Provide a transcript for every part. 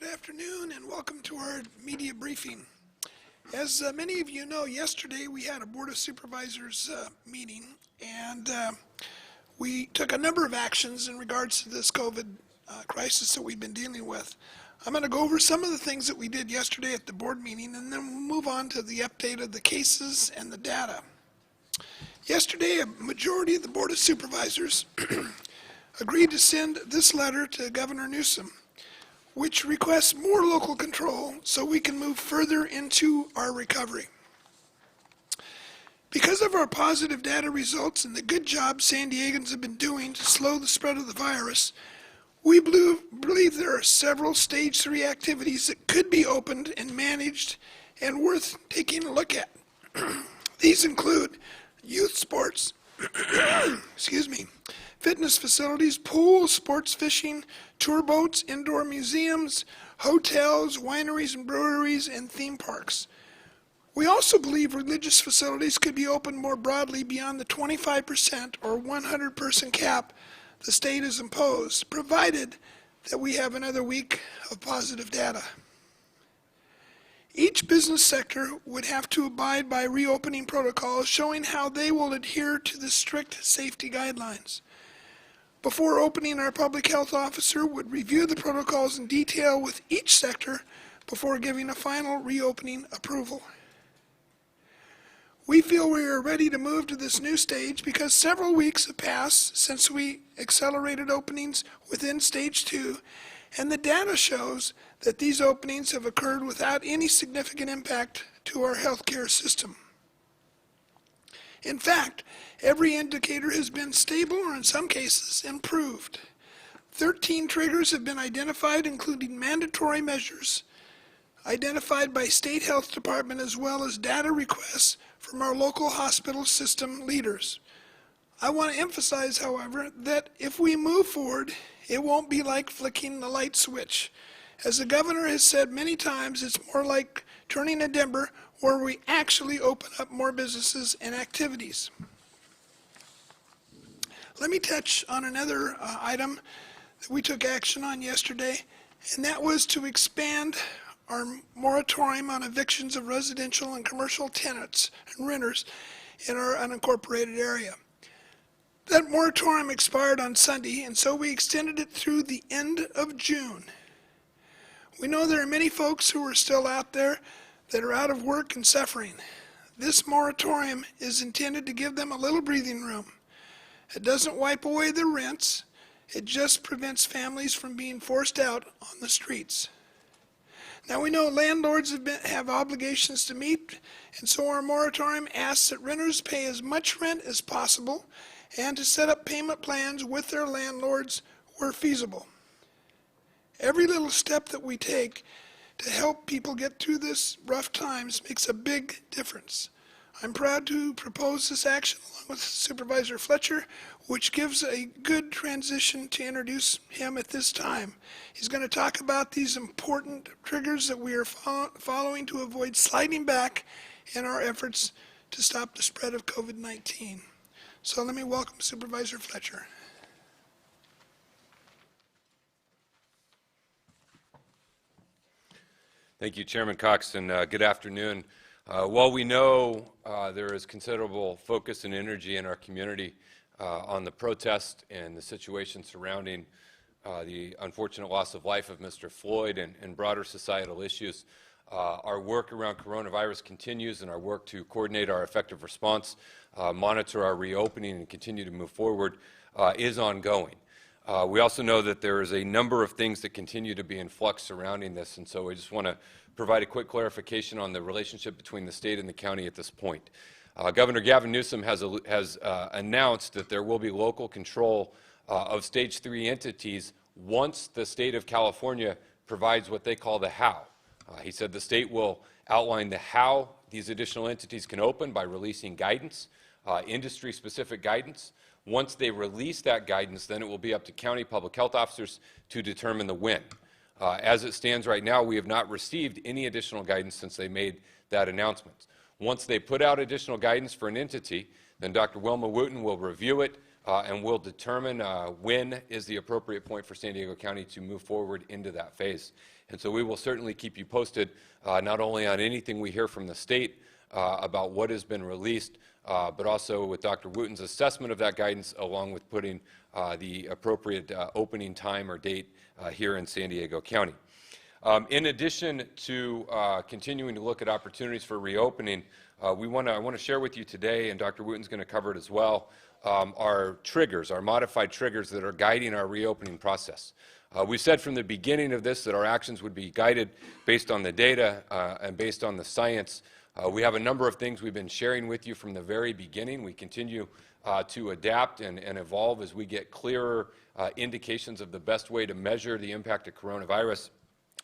Good afternoon and welcome to our media briefing. As many of you know, yesterday we had a Board of Supervisors meeting and we took a number of actions in regards to this COVID crisis that we've been dealing with. I'm going to go over some of the things that we did yesterday at the board meeting, and then we'll move on to the update of the cases and the data. Yesterday, a majority of the Board of Supervisors agreed to send this letter to Governor Newsom, which requests more local control so we can move further into our recovery. Because of our positive data results and the good job San Diegans have been doing to slow the spread of the virus, we believe there are several Stage 3 activities that could be opened and managed and worth taking a look at. These include youth sports, fitness facilities, pools, sports fishing, tour boats, indoor museums, hotels, wineries and breweries, and theme parks. We also believe religious facilities could be opened more broadly beyond the 25% or 100-person cap the state has imposed, provided that we have another week of positive data. Each business sector would have to abide by reopening protocols showing how they will adhere to the strict safety guidelines. Before opening, our public health officer would review the protocols in detail with each sector before giving a final reopening approval. We feel we are ready to move to this new stage because several weeks have passed since we accelerated openings within Stage 2, and the data shows that these openings have occurred without any significant impact to our healthcare system. In fact, every indicator has been stable or in some cases improved. 13 triggers have been identified, including mandatory measures identified by State Health Department as well as data requests from our local hospital system leaders. I want to emphasize, however, that if we move forward, it won't be like flicking the light switch. As the governor has said many times, it's more like turning a dimmer where we actually open up more businesses and activities. Let me touch on another item that we took action on yesterday, and that was to expand our moratorium on evictions of residential and commercial tenants and renters in our unincorporated area. That moratorium expired on Sunday, and so we extended it through the end of June. We know there are many folks who are still out there that are out of work and suffering. This moratorium is intended to give them a little breathing room. It doesn't wipe away their rents. It just prevents families from being forced out on the streets. Now we know landlords have obligations to meet, and so our moratorium asks that renters pay as much rent as possible and to set up payment plans with their landlords where feasible. Every little step that we take to help people get through this rough times makes a big difference. I'm proud to propose this action along with Supervisor Fletcher, which gives a good transition to introduce him at this time. He's going to talk about these important triggers that we are following to avoid sliding back in our efforts to stop the spread of COVID-19. So let me welcome Supervisor Fletcher. Thank you, Chairman Cox, and good afternoon. While we know there is considerable focus and energy in our community on the protest and the situation surrounding the unfortunate loss of life of Mr. Floyd and broader societal issues, our work around coronavirus continues, and our work to coordinate our effective response, monitor our reopening, and continue to move forward is ongoing. We also know that there is a number of things that continue to be in flux surrounding this, and so I just want to provide a quick clarification on the relationship between the state and the county at this point. Governor Gavin Newsom has announced that there will be local control of Stage 3 entities once the state of California provides what they call the how. He said the state will outline the how these additional entities can open by releasing guidance, industry-specific guidance. Once they release that guidance, then it will be up to county public health officers to determine the when. As it stands right now, we have not received any additional guidance since they made that announcement. Once they put out additional guidance for an entity, then Dr. Wilma Wooten will review it, and we'll determine when is the appropriate point for San Diego County to move forward into that phase. And so we will certainly keep you posted, not only on anything we hear from the state about what has been released, but also with Dr. Wooten's assessment of that guidance, along with putting the appropriate opening time or date here in San Diego County. In addition to continuing to look at opportunities for reopening, I want to share with you today, and Dr. Wooten's going to cover it as well, our triggers, our modified triggers that are guiding our reopening process. We said from the beginning of this that our actions would be guided based on the data and based on the science. We have a number of things we've been sharing with you from the very beginning. We continue to adapt and evolve as we get clearer indications of the best way to measure the impact of coronavirus.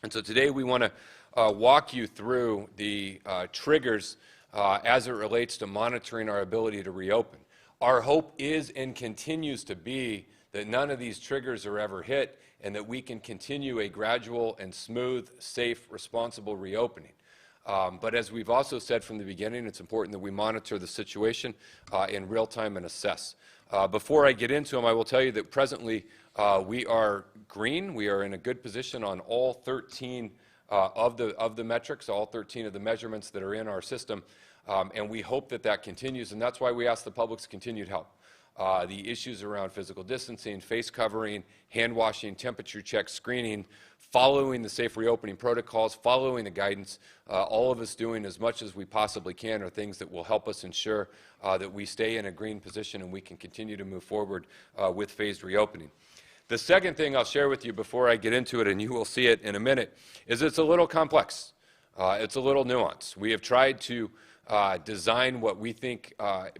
And so today we want to walk you through the triggers as it relates to monitoring our ability to reopen. Our hope is and continues to be that none of these triggers are ever hit and that we can continue a gradual and smooth, safe, responsible reopening. But as we've also said from the beginning, it's important that we monitor the situation in real time and assess. Before I get into them, I will tell you that presently we are green. We are in a good position on all 13 of the metrics, all 13 of the measurements that are in our system, and we hope that that continues, and that's why we ask the public's continued help. The issues around physical distancing, face covering, hand washing, temperature check, screening, following the safe reopening protocols, following the guidance, all of us doing as much as we possibly can are things that will help us ensure that we stay in a green position and we can continue to move forward with phased reopening. The second thing I'll share with you before I get into it, and you will see it in a minute, is it's a little complex. It's a little nuanced. We have tried to design what we think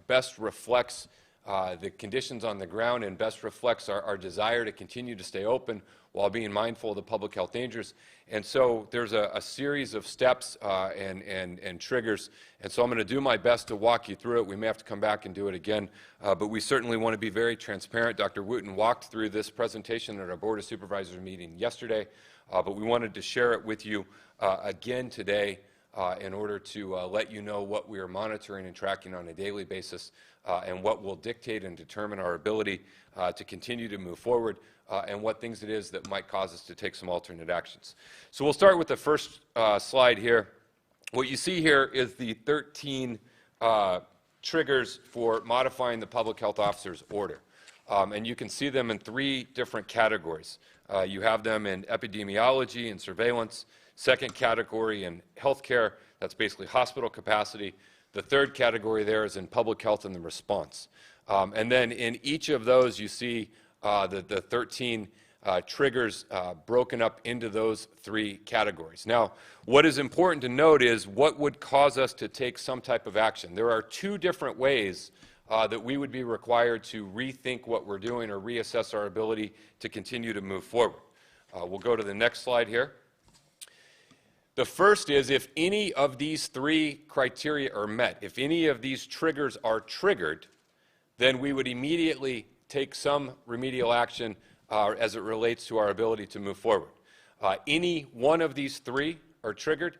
best reflects the conditions on the ground and best reflects our desire to continue to stay open while being mindful of the public health dangers. And so there's a series of steps and triggers, and so I'm going to do my best to walk you through it. We may have to come back and do it again, but we certainly want to be very transparent. Dr. Wooten walked through this presentation at our Board of Supervisors meeting yesterday, but we wanted to share it with you again today in order to let you know what we are monitoring and tracking on a daily basis and what will dictate and determine our ability to continue to move forward and what things it is that might cause us to take some alternate actions. So we'll start with the first slide here. What you see here is the 13 triggers for modifying the public health officer's order. And you can see them in 3 different categories. You have them in epidemiology and surveillance. Second category in healthcare, that's basically hospital capacity. The third category there is in public health and the response. And then in each of those you see the 13 triggers broken up into those 3 categories. Now, what is important to note is what would cause us to take some type of action. There are 2 different ways that we would be required to rethink what we're doing or reassess our ability to continue to move forward. We'll go to the next slide here. The first is if any of these 3 criteria are met, if any of these triggers are triggered, then we would immediately take some remedial action as it relates to our ability to move forward. Any one of these 3 are triggered,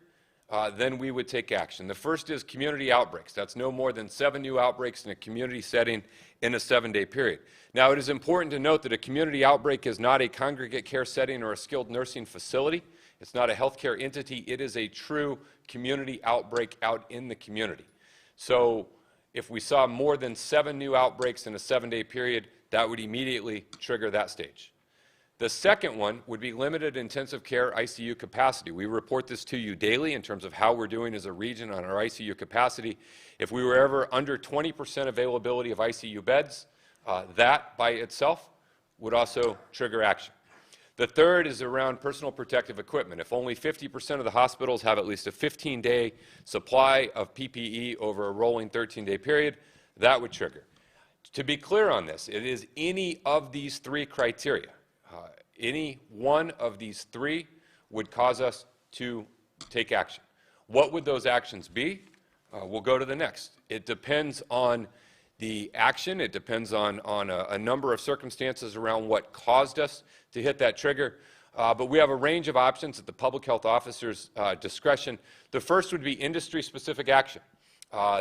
then we would take action. The first is community outbreaks. That's no more than 7 new outbreaks in a community setting in a 7-day period. Now, it is important to note that a community outbreak is not a congregate care setting or a skilled nursing facility. It's not a healthcare entity. It is a true community outbreak out in the community. So if we saw more than 7 new outbreaks in a 7-day period, that would immediately trigger that stage. The second one would be limited intensive care ICU capacity. We report this to you daily in terms of how we're doing as a region on our ICU capacity. If we were ever under 20% availability of ICU beds, that by itself would also trigger action. The third is around personal protective equipment. If only 50% of the hospitals have at least a 15-day supply of PPE over a rolling 13-day period, that would trigger. To be clear on this, it is any of these 3 criteria. Any one of these 3 would cause us to take action. What would those actions be? We'll go to the next. It depends on the action. It depends on a number of circumstances around what caused us to hit that trigger. But we have a range of options at the public health officer's discretion. The first would be industry-specific action.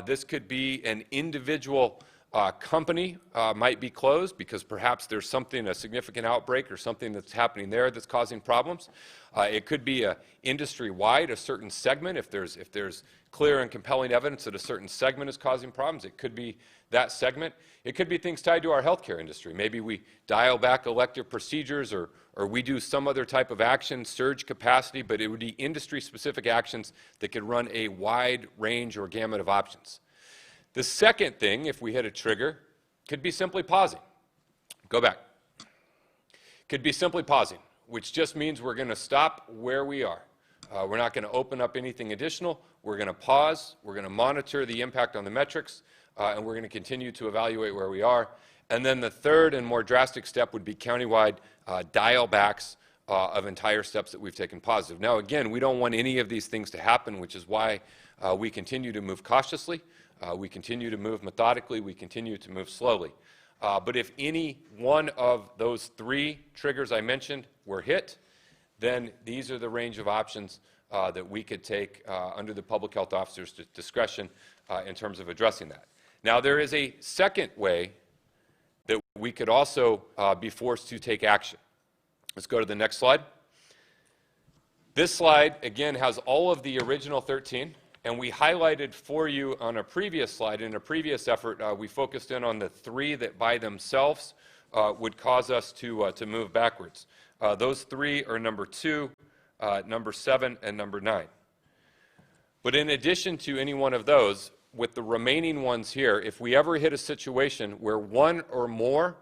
This could be an individual company might be closed because perhaps there's something, a significant outbreak or something that's happening there that's causing problems. It could be industry-wide, a certain segment. If there's clear and compelling evidence that a certain segment is causing problems, it could be that segment. It could be things tied to our healthcare industry. Maybe we dial back elective procedures or we do some other type of action, surge capacity, but it would be industry-specific actions that could run a wide range or gamut of options. The second thing, if we hit a trigger, could be simply pausing. Go back. Could be simply pausing, which just means we're going to stop where we are. We're not going to open up anything additional. We're going to pause. We're going to monitor the impact on the metrics, and we're going to continue to evaluate where we are. And then the third and more drastic step would be countywide dial backs of entire steps that we've taken positive. Now, again, we don't want any of these things to happen, which is why we continue to move cautiously. We continue to move methodically. We continue to move slowly. But if any one of those three triggers I mentioned were hit, then these are the range of options that we could take under the public health officer's discretion in terms of addressing that. Now, there is a second way that we could also be forced to take action. Let's go to the next slide. This slide, again, has all of the original 13. And we highlighted for you on a previous slide, in a previous effort, we focused in on the three that by themselves would cause us to move backwards. Those three are number 2, number 7, and number 9. But in addition to any one of those, with the remaining ones here, if we ever hit a situation where one or more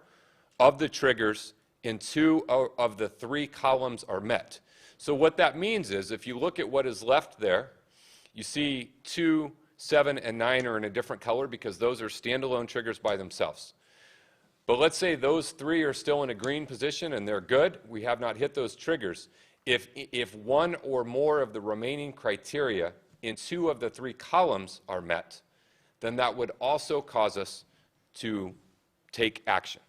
of the triggers in 2 of the 3 columns are met. So what that means is, if you look at what is left there, you see 2, 7, and 9 are in a different color because those are standalone triggers by themselves. But let's say those 3 are still in a green position and they're good. We have not hit those triggers. If one or more of the remaining criteria in 2 of the 3 columns are met, then that would also cause us to take action.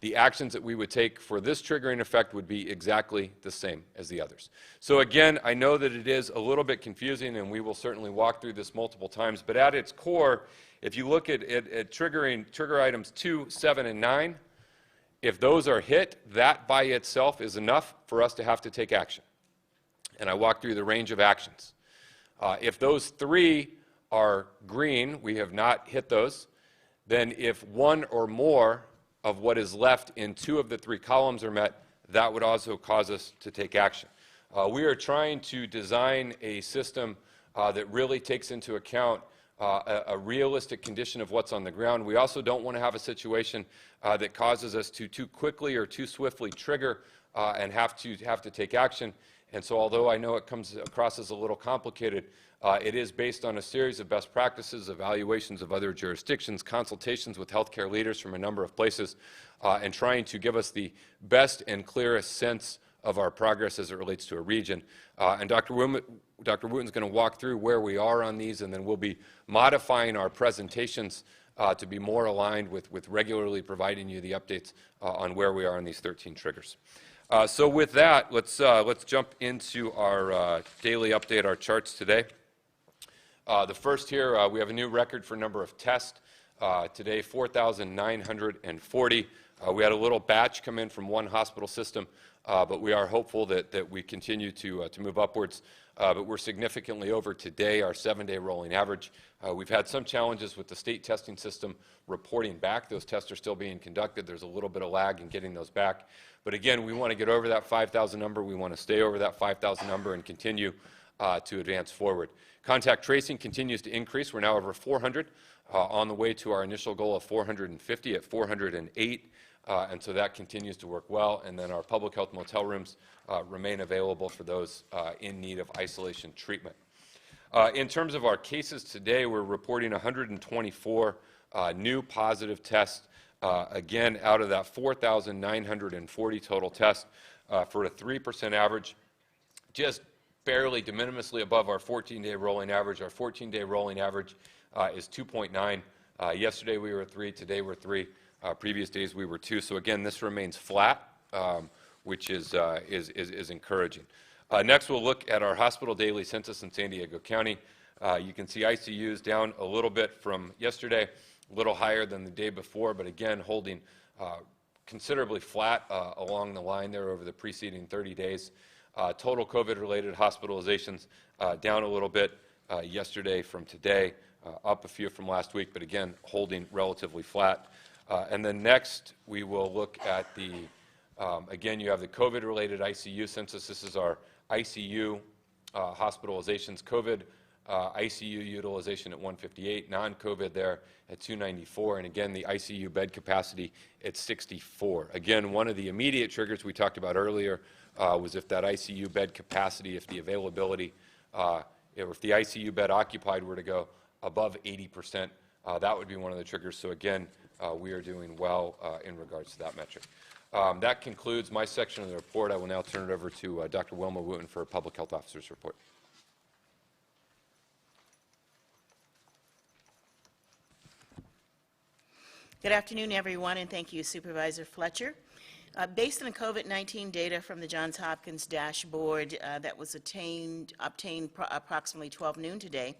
The actions that we would take for this triggering effect would be exactly the same as the others. So again, I know that it is a little bit confusing, and we will certainly walk through this multiple times, but at its core, if you look at trigger items 2, 7, and 9, if those are hit, that by itself is enough for us to have to take action. And I walk through the range of actions. If those 3 are green, we have not hit those, then if one or more of what is left in 2 of the 3 columns are met, that would also cause us to take action. We are trying to design a system that really takes into account a realistic condition of what's on the ground. We also don't want to have a situation that causes us to too quickly or too swiftly trigger and have to take action. And so although I know it comes across as a little complicated, it is based on a series of best practices, evaluations of other jurisdictions, consultations with healthcare leaders from a number of places, and trying to give us the best and clearest sense of our progress as it relates to a region. And Dr. Wooten's going to walk through where we are on these, and then we'll be modifying our presentations to be more aligned with regularly providing you the updates on where we are on these 13 triggers. So with that, let's jump into our daily update, our charts today. The first here, we have a new record for number of tests. Today, 4,940. We had a little batch come in from one hospital system, but we are hopeful that we continue to move upwards. But we're significantly over today, our 7-day rolling average. We've had some challenges with the state testing system reporting back. Those tests are still being conducted. There's a little bit of lag in getting those back. But again, we want to get over that 5,000 number. We want to stay over that 5,000 number and continue to advance forward. Contact tracing continues to increase. We're now over 400, on the way to our initial goal of 450 at 408. And so that continues to work well. And then our public health motel rooms remain available for those in need of isolation treatment. In terms of our cases today, we're reporting 124 new positive tests, again, out of that 4,940 total tests for a 3% average, just barely de minimisly above our 14-day rolling average. Our 14-day rolling average is 2.9. Yesterday we were 3, today we're 3. Previous days we were 2. So again, this remains flat, which is encouraging. Next, we'll look at our hospital daily census in San Diego County. You can see ICUs down a little bit from yesterday. a little higher than the day before, but again, holding considerably flat along the line there over the preceding 30 days. Total COVID-related hospitalizations down a little bit yesterday from today, up a few from last week, but again, holding relatively flat. And then next, we will look at the, again, you have the COVID-related ICU census. This is our ICU hospitalizations. COVID ICU utilization at 158, non-COVID there at 294, and again, the ICU bed capacity at 64. Again, one of the immediate triggers we talked about earlier was if that ICU bed capacity, if the availability, if the ICU bed occupied were to go above 80%, that would be one of the triggers. So again, we are doing well in regards to that metric. That concludes my section of the report. I will now turn it over to Dr. Wilma Wooten for Public Health Officer's report. Good afternoon, everyone, and thank you, Supervisor Fletcher. Based on COVID-19 data from the Johns Hopkins dashboard that was obtained approximately 12 noon today,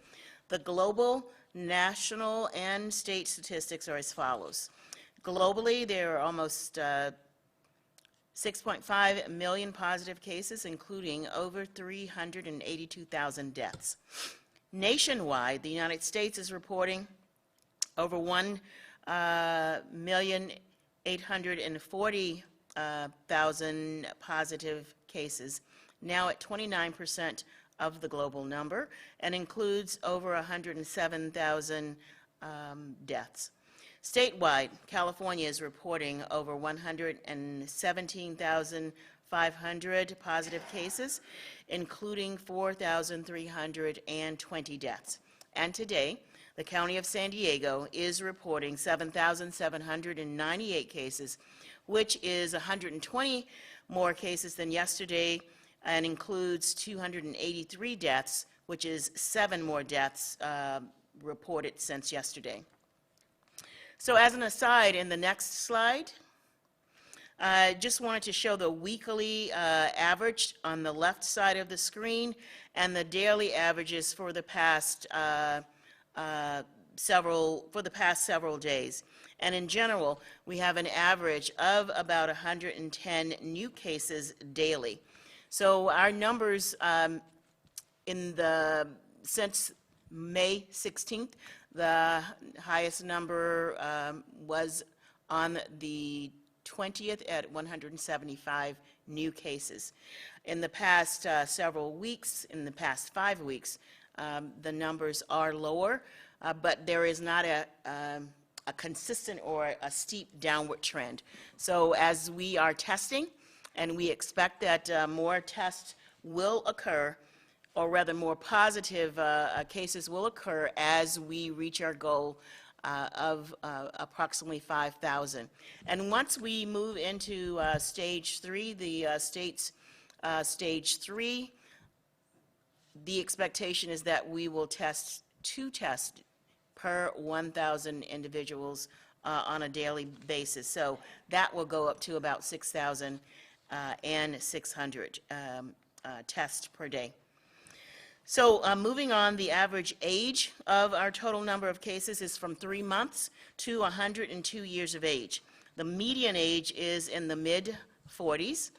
the global, national, and state statistics are as follows. Globally, there are almost 6.5 million positive cases, including over 382,000 deaths. Nationwide, the United States is reporting over 1,840,000 positive cases, now at 29% of the global number, and includes over 107,000 deaths. Statewide, California is reporting over 117,500 positive cases, including 4,320 deaths. And today, the County of San Diego is reporting 7,798 cases, which is 120 more cases than yesterday and includes 283 deaths, which is 7 more deaths reported since yesterday. So as an aside, in the next slide, I just wanted to show the weekly average on the left side of the screen and the daily averages for the past several days. And in general, we have an average of about 110 new cases daily. So our numbers since May 16th, the highest number was on the 20th at 175 new cases. In the past several weeks, in the past 5 weeks, the numbers are lower, but there is not a consistent or a steep downward trend. So as we are testing, and we expect that more tests will occur, or rather more positive cases will occur as we reach our goal of approximately 5,000. And once we move into stage 3, the state's stage 3, the expectation is that we will test 2 tests per 1,000 individuals on a daily basis. So that will go up to about 6,600 tests per day. So moving on, the average age of our total number of cases is from 3 months to 102 years of age. The median age is in the mid-40s.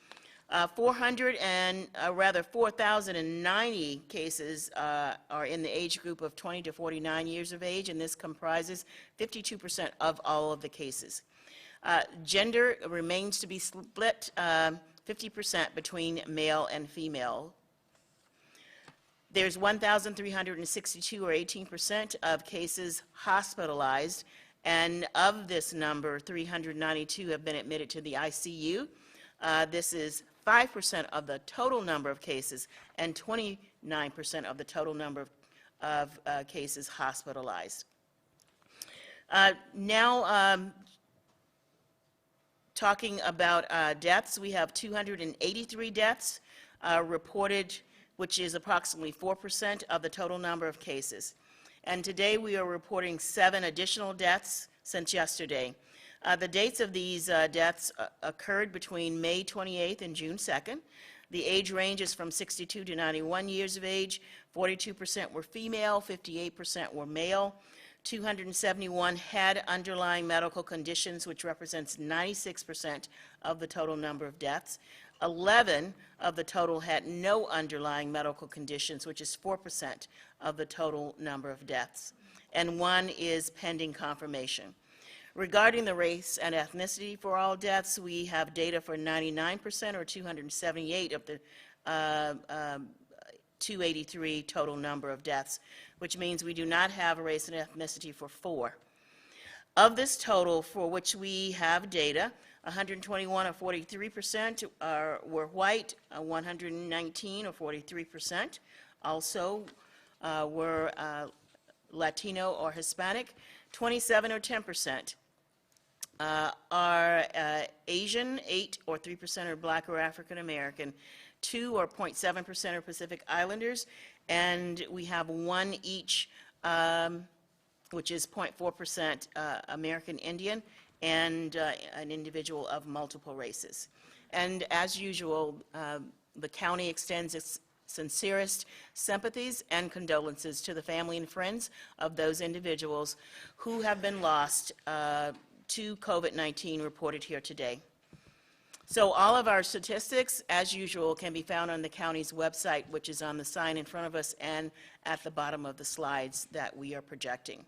4,090 cases are in the age group of 20 to 49 years of age, and this comprises 52% of all of the cases. Gender remains to be split 50% between male and female. There's 1,362, or 18%, of cases hospitalized, and of this number, 392 have been admitted to the ICU. This is 5% of the total number of cases and 29% of the total number of cases hospitalized. Now, talking about deaths, we have 283 deaths reported, which is approximately 4% of the total number of cases. And today we are reporting 7 additional deaths since yesterday. The dates of these deaths occurred between May 28th and June 2nd. The age range is from 62 to 91 years of age. 42% were female, 58% were male. 271 had underlying medical conditions, which represents 96% of the total number of deaths. 11 of the total had no underlying medical conditions, which is 4% of the total number of deaths. And 1 is pending confirmation. Regarding the race and ethnicity for all deaths, we have data for 99%, or 278 of the 283 total number of deaths, which means we do not have a race and ethnicity for 4. Of this total for which we have data, 121 or 43% were white, 119 or 43% also were Latino or Hispanic, 27 or 10% are Asian, 8 or 3% are Black or African American, 2 or 0.7% are Pacific Islanders, and we have 1 each, which is 0.4% American Indian, and an individual of multiple races. And as usual, the county extends its sincerest sympathies and condolences to the family and friends of those individuals who have been lost to COVID-19 reported here today. So all of our statistics, as usual, can be found on the county's website, which is on the sign in front of us and at the bottom of the slides that we are projecting.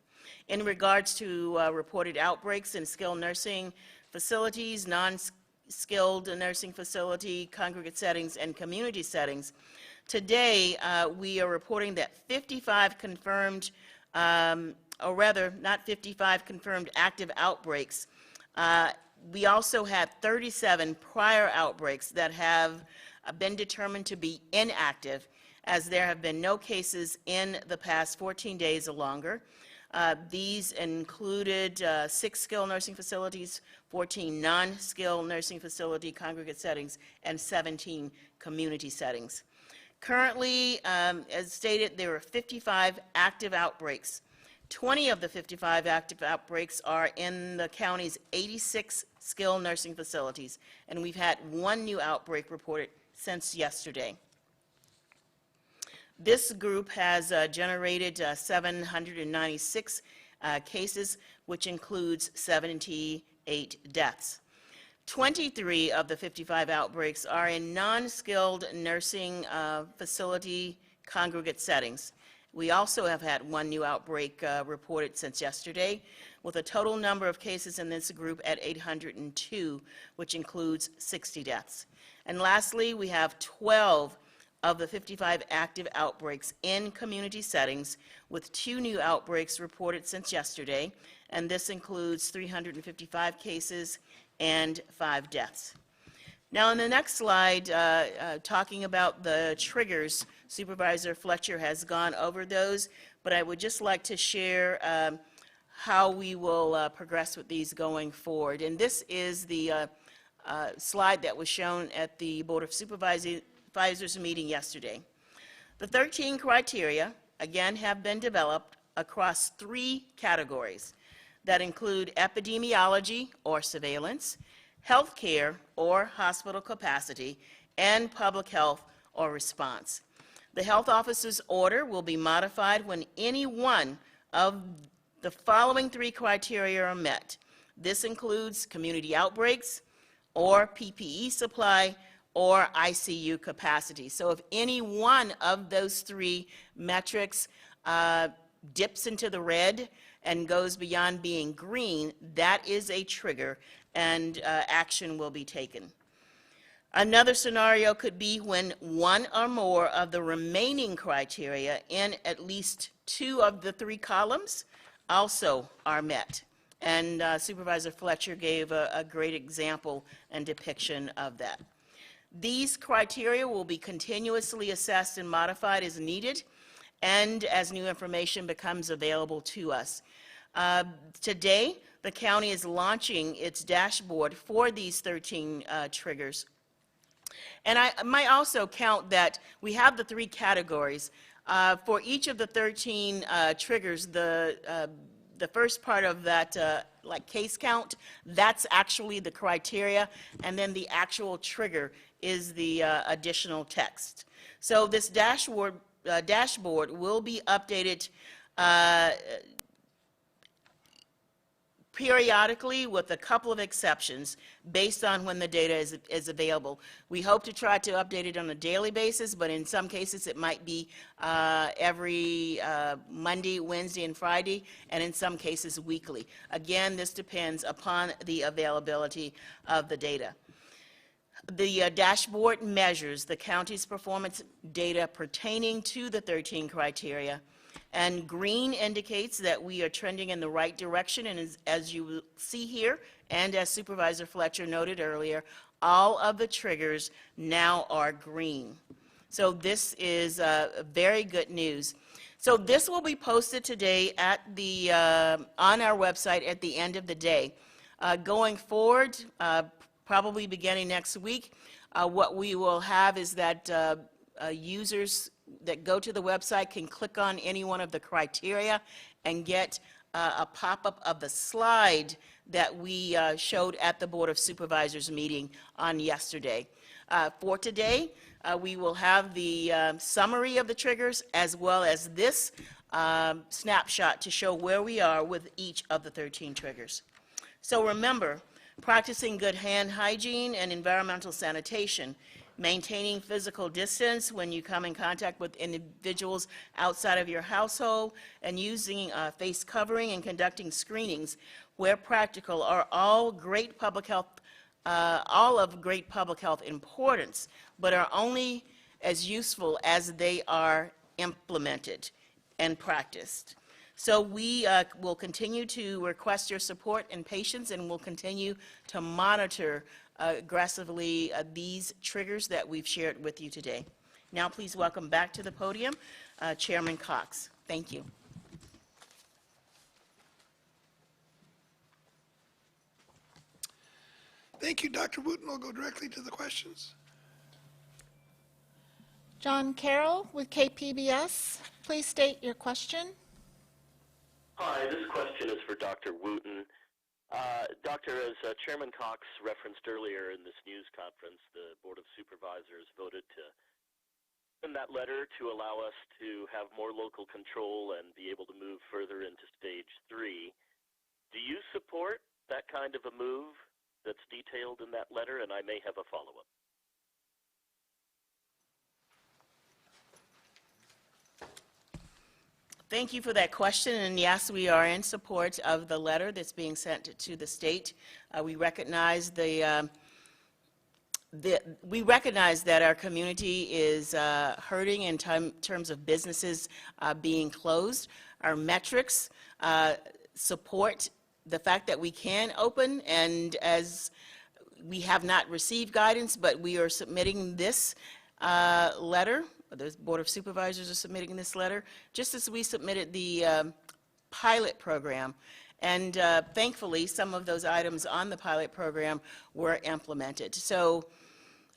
In regards to reported outbreaks in skilled nursing facilities, non-skilled nursing facility, congregate settings, and community settings, today we are reporting that 55 confirmed, or rather, not 55 confirmed active outbreaks. We also had 37 prior outbreaks that have been determined to be inactive, as there have been no cases in the past 14 days or longer. These included 6 skilled nursing facilities, 14 non-skilled nursing facility congregate settings, and 17 community settings. Currently, as stated, there are 55 active outbreaks. 20 of the 55 active outbreaks are in the county's 86 skilled nursing facilities, and we've had 1 new outbreak reported since yesterday. This group has generated 796 cases, which includes 78 deaths. 23 of the 55 outbreaks are in non-skilled nursing facility congregate settings. We also have had 1 new outbreak reported since yesterday, with a total number of cases in this group at 802, which includes 60 deaths. And lastly, we have 12 of the 55 active outbreaks in community settings, with 2 new outbreaks reported since yesterday, and this includes 355 cases and 5 deaths. Now, on the next slide, talking about the triggers, Supervisor Fletcher has gone over those, but I would just like to share how we will progress with these going forward. And this is the slide that was shown at the Board of Supervisors meeting yesterday. The 13 criteria, again, have been developed across 3 categories that include epidemiology or surveillance, healthcare or hospital capacity, and public health or response. The health officer's order will be modified when any one of the following 3 criteria are met. This includes community outbreaks, or PPE supply, or ICU capacity. So if any one of those 3 metrics dips into the red and goes beyond being green, that is a trigger, and action will be taken. Another scenario could be when 1 or more of the remaining criteria in at least 2 of the 3 columns also are met. And Supervisor Fletcher gave a great example and depiction of that. These criteria will be continuously assessed and modified as needed and as new information becomes available to us. Today, the county is launching its dashboard for these 13 triggers. And I might also count that we have the 3 categories. For each of the 13 triggers, the first part of that, like case count, that's actually the criteria, and then the actual trigger is the additional text. So this dashboard will be updated periodically, with a couple of exceptions, based on when the data is available. We hope to try to update it on a daily basis, but in some cases, it might be every Monday, Wednesday, and Friday, and in some cases, weekly. Again, this depends upon the availability of the data. The dashboard measures the county's performance data pertaining to the 13 criteria, and green indicates that we are trending in the right direction, and as you will see here, and as Supervisor Fletcher noted earlier, all of the triggers now are green. So this is very good news. So this will be posted today at the, on our website at the end of the day. Going forward, probably beginning next week, what we will have is that users that go to the website can click on any one of the criteria and get a pop-up of the slide that we showed at the Board of Supervisors meeting on yesterday. For today, we will have the summary of the triggers as well as this snapshot to show where we are with each of the 13 triggers. So remember, practicing good hand hygiene and environmental sanitation, maintaining physical distance when you come in contact with individuals outside of your household, and using face covering and conducting screenings where practical are all great public health, all of great public health importance, but are only as useful as they are implemented and practiced. So we will continue to request your support and patience, and we'll continue to monitor aggressively these triggers that we've shared with you today. Now please welcome back to the podium Chairman Cox. Thank you. Thank you, Dr. Wooten. We'll go directly to the questions. John Carroll with KPBS, please state your question. Hi, this question is for Dr. Wooten. Doctor, as Chairman Cox referenced earlier in this news conference, the Board of Supervisors voted to send that letter to allow us to have more local control and be able to move further into stage 3. Do you support that kind of a move that's detailed in that letter? And I may have a follow-up. Thank you for that question, and yes, we are in support of the letter that's being sent to the state. We recognize we recognize that our community is hurting in terms of businesses being closed. Our metrics support the fact that we can open, and as we have not received guidance, but we are submitting this letter. The Board of Supervisors are submitting this letter, just as we submitted the pilot program. And thankfully, some of those items on the pilot program were implemented. So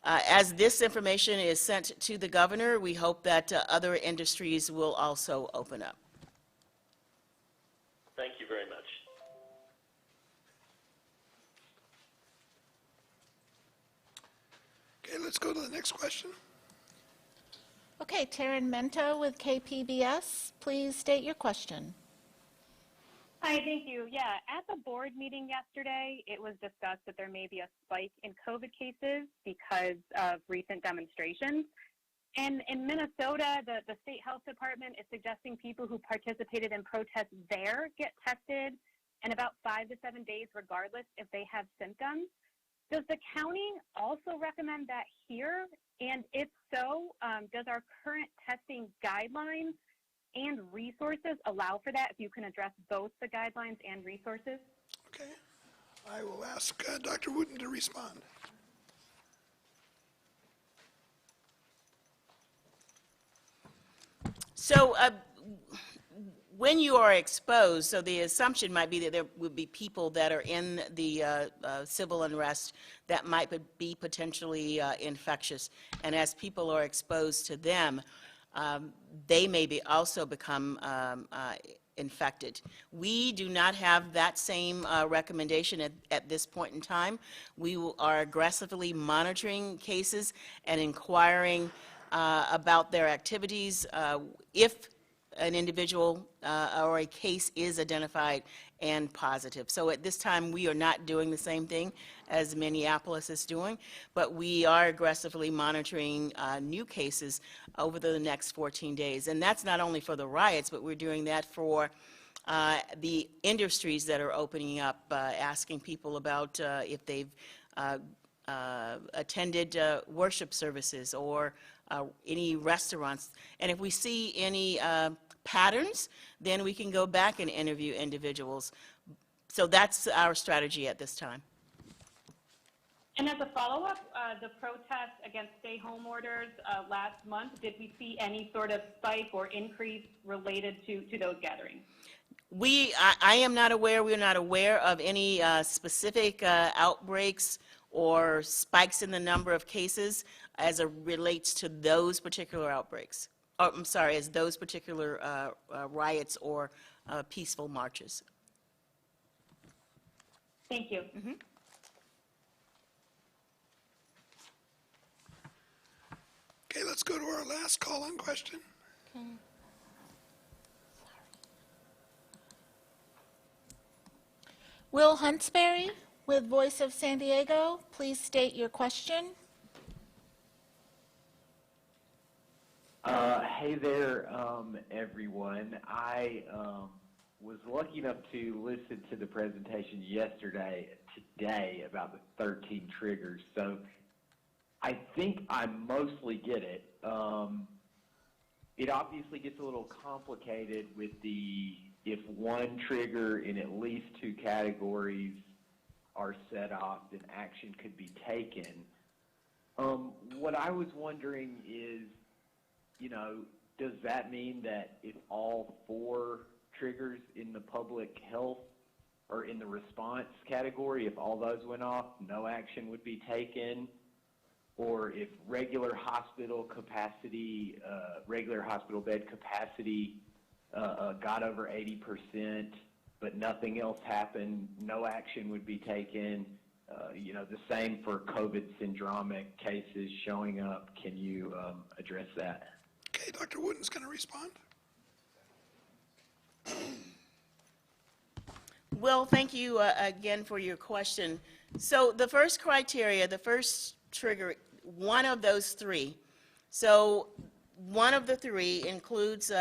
as this information is sent to the governor, we hope that other industries will also open up. Thank you very much. Okay, let's go to the next question. Okay, Taryn Mento with KPBS, please state your question. Hi, thank you. Yeah, at the board meeting yesterday, it was discussed that there may be a spike in COVID cases because of recent demonstrations. And in Minnesota, the state health department is suggesting people who participated in protests there get tested in about 5 to 7 days regardless if they have symptoms. Does the county also recommend that here? And if so, does our current testing guidelines and resources allow for that, if you can address both the guidelines and resources? Okay, I will ask Dr. Wooten to respond. So when you are exposed, so the assumption might be that there would be people that are in the civil unrest that might be potentially infectious. And as people are exposed to them, they may also become infected. We do not have that same recommendation at this point in time. We are aggressively monitoring cases and inquiring about their activities. If an individual or a case is identified and positive. So at this time, we are not doing the same thing as Minneapolis is doing, but we are aggressively monitoring new cases over the next 14 days. And that's not only for the riots, but we're doing that for the industries that are opening up, asking people about if they've attended worship services or any restaurants. And if we see any patterns, then we can go back and interview individuals. So that's our strategy at this time. And as a follow-up, the protest against stay-home orders last month, did we see any sort of spike or increase related to those gatherings? I am not aware, we're not aware of any specific outbreaks or spikes in the number of cases as it relates to those particular outbreaks. Oh, I'm sorry, as those particular riots or peaceful marches. Thank you. Okay, let's go to our last call-in question. Will Huntsberry with Voice of San Diego, please state your question. Hey there, everyone. I was lucky enough to listen to the presentation today about the 13 triggers. So I think I mostly get it. It obviously gets a little complicated with if one trigger in at least two categories are set off, then action could be taken. What I was wondering is, does that mean that if all four triggers in the public health or in the response category, if all those went off, no action would be taken? Or if regular hospital bed capacity got over 80%, but nothing else happened, no action would be taken? The same for COVID syndromic cases showing up. Can you address that? Okay, Dr. Wooten's going to respond. Well, thank you again for your question. So the first criteria, the first trigger, one of those three. So one of the three includes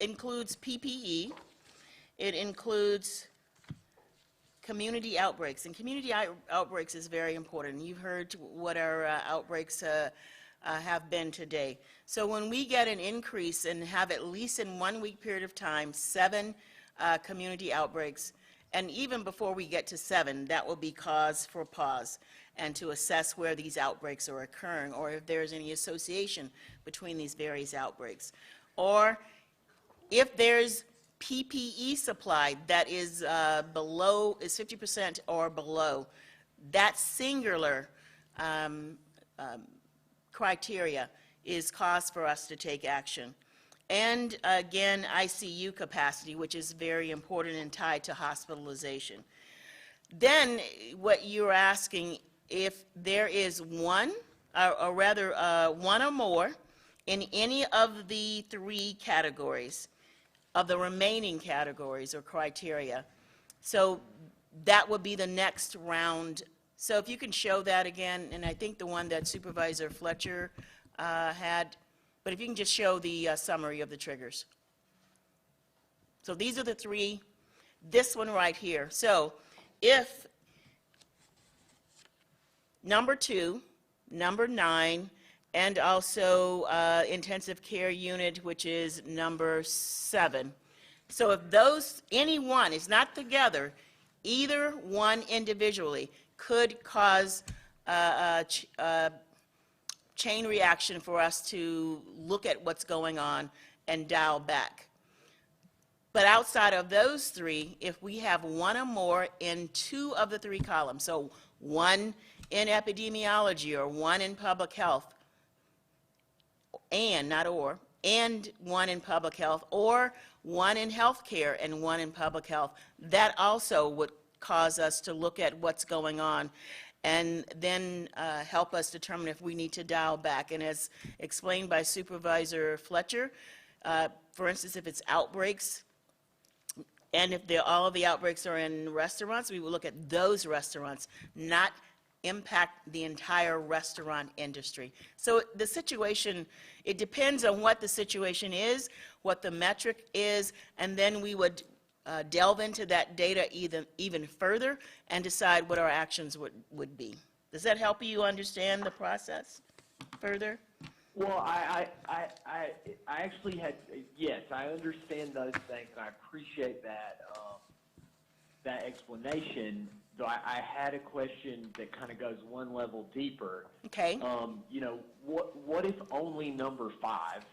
includes PPE. It includes community outbreaks, and community outbreaks is very important. You've heard what our outbreaks have been today. So when we get an increase and have at least in 1 week period of time 7 community outbreaks, and even before we get to 7, that will be cause for pause and to assess where these outbreaks are occurring or if there's any association between these various outbreaks. Or if there's PPE supply that is below, is 50% or below, that singular criteria is cause for us to take action. And again, ICU capacity, which is very important and tied to hospitalization. Then what you're asking, if there is one, or rather one or more in any of the 3 categories, of the remaining categories or criteria. So that would be the next round. So if you can show that again, and I think the one that Supervisor Fletcher had, but if you can just show the summary of the triggers. So these are the 3, this one right here. So if number 2, number 9, and also intensive care unit, which is number 7. So if those, any one, is not together, either one individually could cause a chain reaction for us to look at what's going on and dial back. But outside of those 3, if we have one or more in 2 of the 3 columns, so one in epidemiology or one in public health, and, not or, and one in public health, or one in healthcare and one in public health, that also would cause us to look at what's going on. and then help us determine if we need to dial back. And as explained by Supervisor Fletcher, for instance, if it's outbreaks, and if all of the outbreaks are in restaurants, we will look at those restaurants, not impact the entire restaurant industry. So the situation, it depends on what the situation is, what the metric is, and then we would delve into that data even further and decide what our actions would be. Does that help you understand the process further? Well, I actually had, yes, I understand those things, and I appreciate that, that explanation, though I had a question that kind of goes one level deeper. Okay. You know, what if only number 5,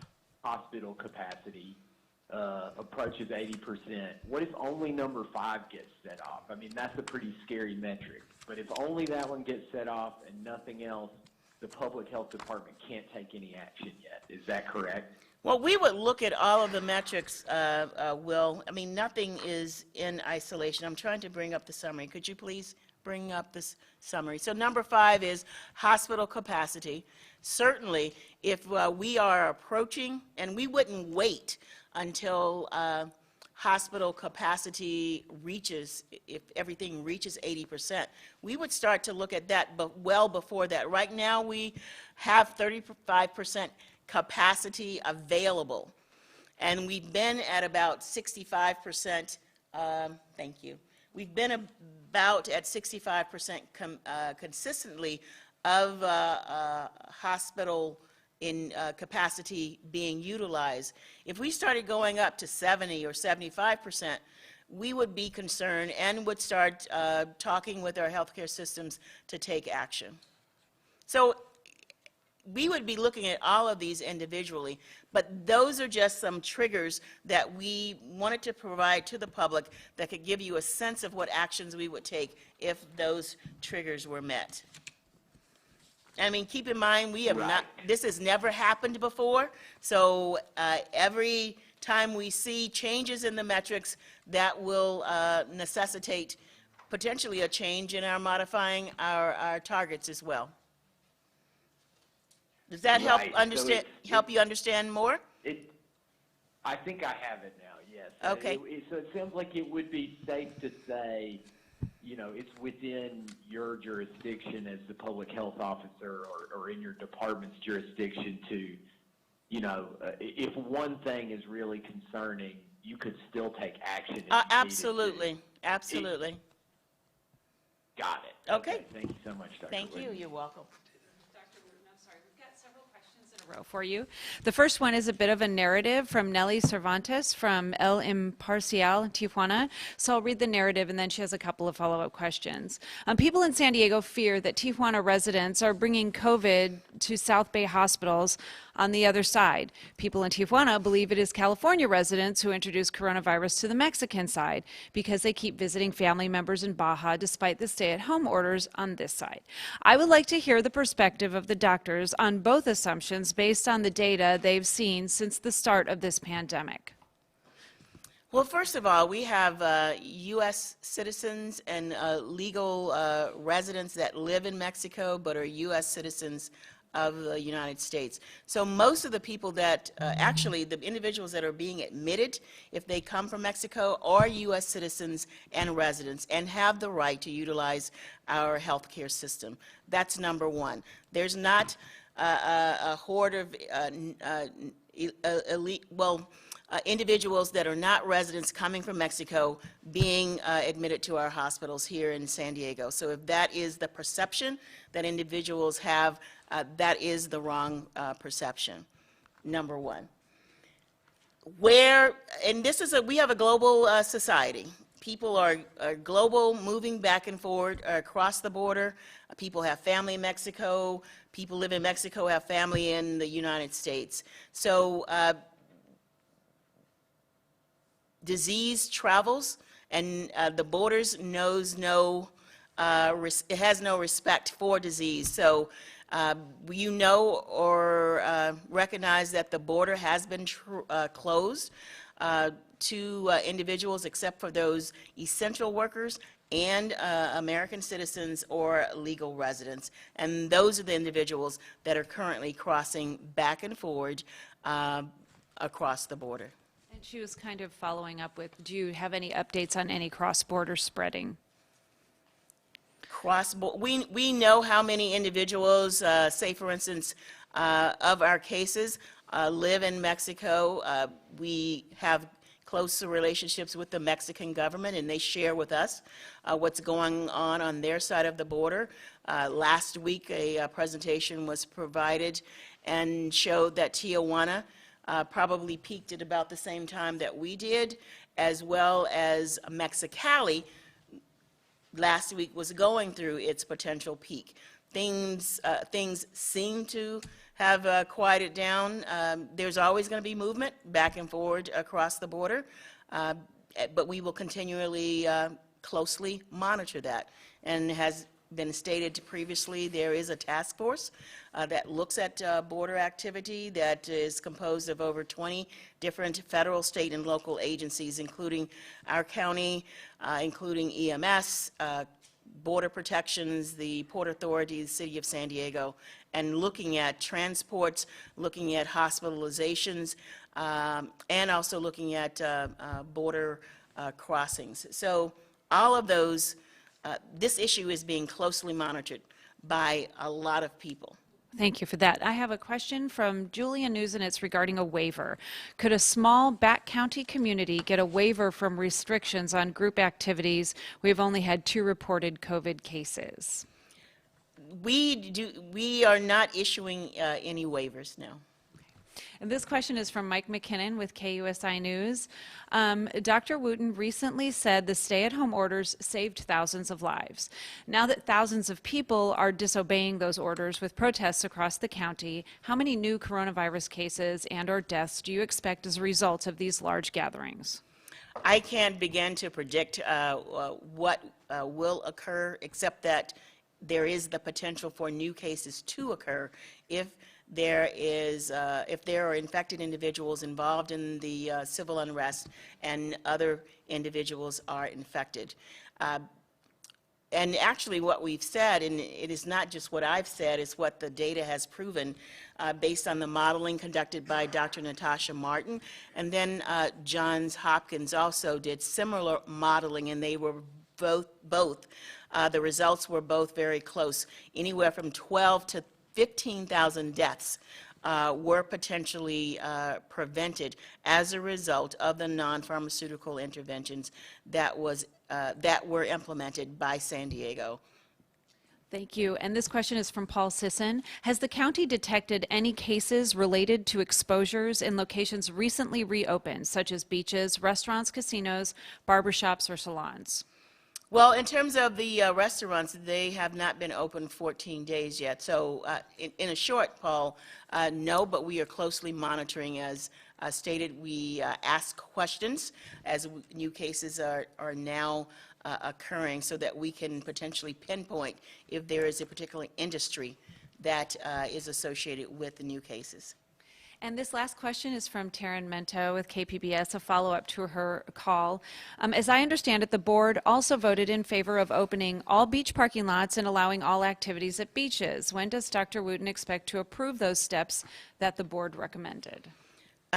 hospital capacity, approaches 80%? What if only number 5 gets set off? I mean, that's a pretty scary metric, but if only that one gets set off and nothing else, the public health department can't take any action yet. Is that correct? Well, we would look at all of the metrics, Will. I mean, nothing is in isolation. I'm trying to bring up the summary. Could you please bring up this summary? So number 5 is hospital capacity. Certainly, if we are approaching, and we wouldn't wait until hospital capacity reaches, if everything reaches 80%, we would start to look at that, but well before that. Right now, we have 35% capacity available, and we've been at about 65%, thank you. We've been about at 65% consistently of hospital in capacity being utilized. If we started going up to 70 or 75%, we would be concerned and would start talking with our healthcare systems to take action. So we would be looking at all of these individually, but those are just some triggers that we wanted to provide to the public that could give you a sense of what actions we would take if those triggers were met. I mean, keep in mind, we have not, this has never happened before, so every time we see changes in the metrics, that will necessitate potentially a change in our modifying our targets as well. Does that help Right. help you understand more? I think I have it now, yes. Okay. So it sounds like it would be safe to say, you know, it's within your jurisdiction as the public health officer or in your department's jurisdiction to, you know, if one thing is really concerning, you could still take action if you needed to. Absolutely, absolutely. Got it. Okay. Thank you so much, Dr. Thank you, Whitney. you're welcome. Dr. Wooten, I'm sorry, we've got several questions in a row for you. The first one is a bit of a narrative from Nelly Cervantes from El Imparcial, Tijuana. So I'll read the narrative, and then she has a couple of follow-up questions. People in San Diego fear that Tijuana residents are bringing COVID to South Bay hospitals on the other side. People in Tijuana believe it is California residents who introduced coronavirus to the Mexican side because they keep visiting family members in Baja despite the stay-at-home orders on this side. I would like to hear the perspective of the doctors on both assumptions based on the data they've seen since the start of this pandemic. Well, first of all, we have U.S. citizens and legal residents that live in Mexico but are U.S. citizens of the United States. So most of the people that, actually, the individuals that are being admitted, if they come from Mexico, are U.S. citizens and residents and have the right to utilize our healthcare system. That's number one. There's not a horde of individuals that are not residents coming from Mexico being admitted to our hospitals here in San Diego. So if that is the perception that individuals have, that is the wrong perception, number one. And this is we have a global society. People are global, moving back and forward across the border. People have family in Mexico. People live in Mexico, have family in the United States. So disease travels, and the borders knows no, it has no respect for disease. So you know or recognize that the border has been closed to individuals except for those essential workers and American citizens or legal residents. And those are the individuals that are currently crossing back and forward across the border. And she was kind of following up with, do you have any updates on any cross-border spreading? We know how many individuals, say for instance, of our cases live in Mexico. We have close relationships with the Mexican government, and they share with us what's going on their side of the border. Last week, a presentation was provided and showed that Tijuana probably peaked at about the same time that we did, as well as Mexicali last week was going through its potential peak. Things seem to have quieted down. There's always going to be movement back and forward across the border, but we will continually closely monitor that. And has been stated previously, there is a task force that looks at border activity that is composed of over 20 different federal, state, and local agencies, including our county, including EMS, Border Protections, the Port Authority, the City of San Diego, and looking at transports, looking at hospitalizations, and also looking at border crossings. So all of those, this issue is being closely monitored by a lot of people. Thank you for that. I have a question from Julia News, and it's regarding a waiver. Could a small Back County community get a waiver from restrictions on group activities? We've only had 2 reported COVID cases. We are not issuing any waivers now. And this question is from Mike McKinnon with KUSI News. Dr. Wooten recently said the stay-at-home orders saved thousands of lives. Now that thousands of people are disobeying those orders with protests across the county, how many new coronavirus cases and/or deaths do you expect as a result of these large gatherings? I can't begin to predict what will occur, except that there is the potential for new cases to occur if there are infected individuals involved in the civil unrest and other individuals are infected. And actually what we've said, and it is not just what I've said, it's what the data has proven based on the modeling conducted by Dr. Natasha Martin, and then Johns Hopkins also did similar modeling, and they were both the results were both very close. Anywhere from 12 to 15,000 deaths were potentially prevented as a result of the non-pharmaceutical interventions that were implemented by San Diego. Thank you. And this question is from Paul Sisson. Has the county detected any cases related to exposures in locations recently reopened, such as beaches, restaurants, casinos, barbershops, or salons? Well, in terms of the restaurants, they have not been open 14 days yet. So in a short, Paul, no, but we are closely monitoring. As stated, we ask questions as new cases are now occurring so that we can potentially pinpoint if there is a particular industry that is associated with the new cases. And this last question is from Taryn Mento with KPBS, a follow-up to her call. As I understand it, the board also voted in favor of opening all beach parking lots and allowing all activities at beaches. When does Dr. Wooten expect to approve those steps that the board recommended?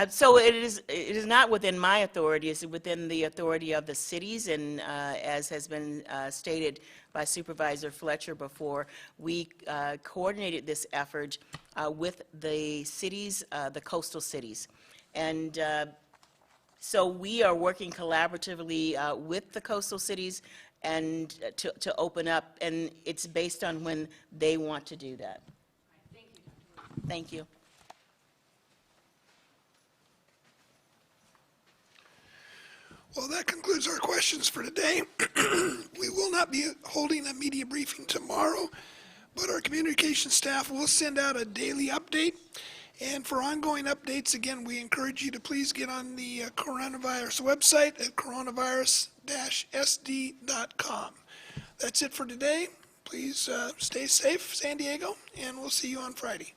So it is not within my authority, it's within the authority of the cities, and as has been stated by Supervisor Fletcher before, we coordinated this effort with the cities, the coastal cities. And so we are working collaboratively with the coastal cities and to open up, and it's based on when they want to do that. Thank you, Dr. Wooten. Thank you. Well, that concludes our questions for today. We will not be holding a media briefing tomorrow, but our communications staff will send out a daily update. And for ongoing updates, again, we encourage you to please get on the coronavirus website at coronavirus-sd.com. That's it for today. Please stay safe, San Diego, and we'll see you on Friday.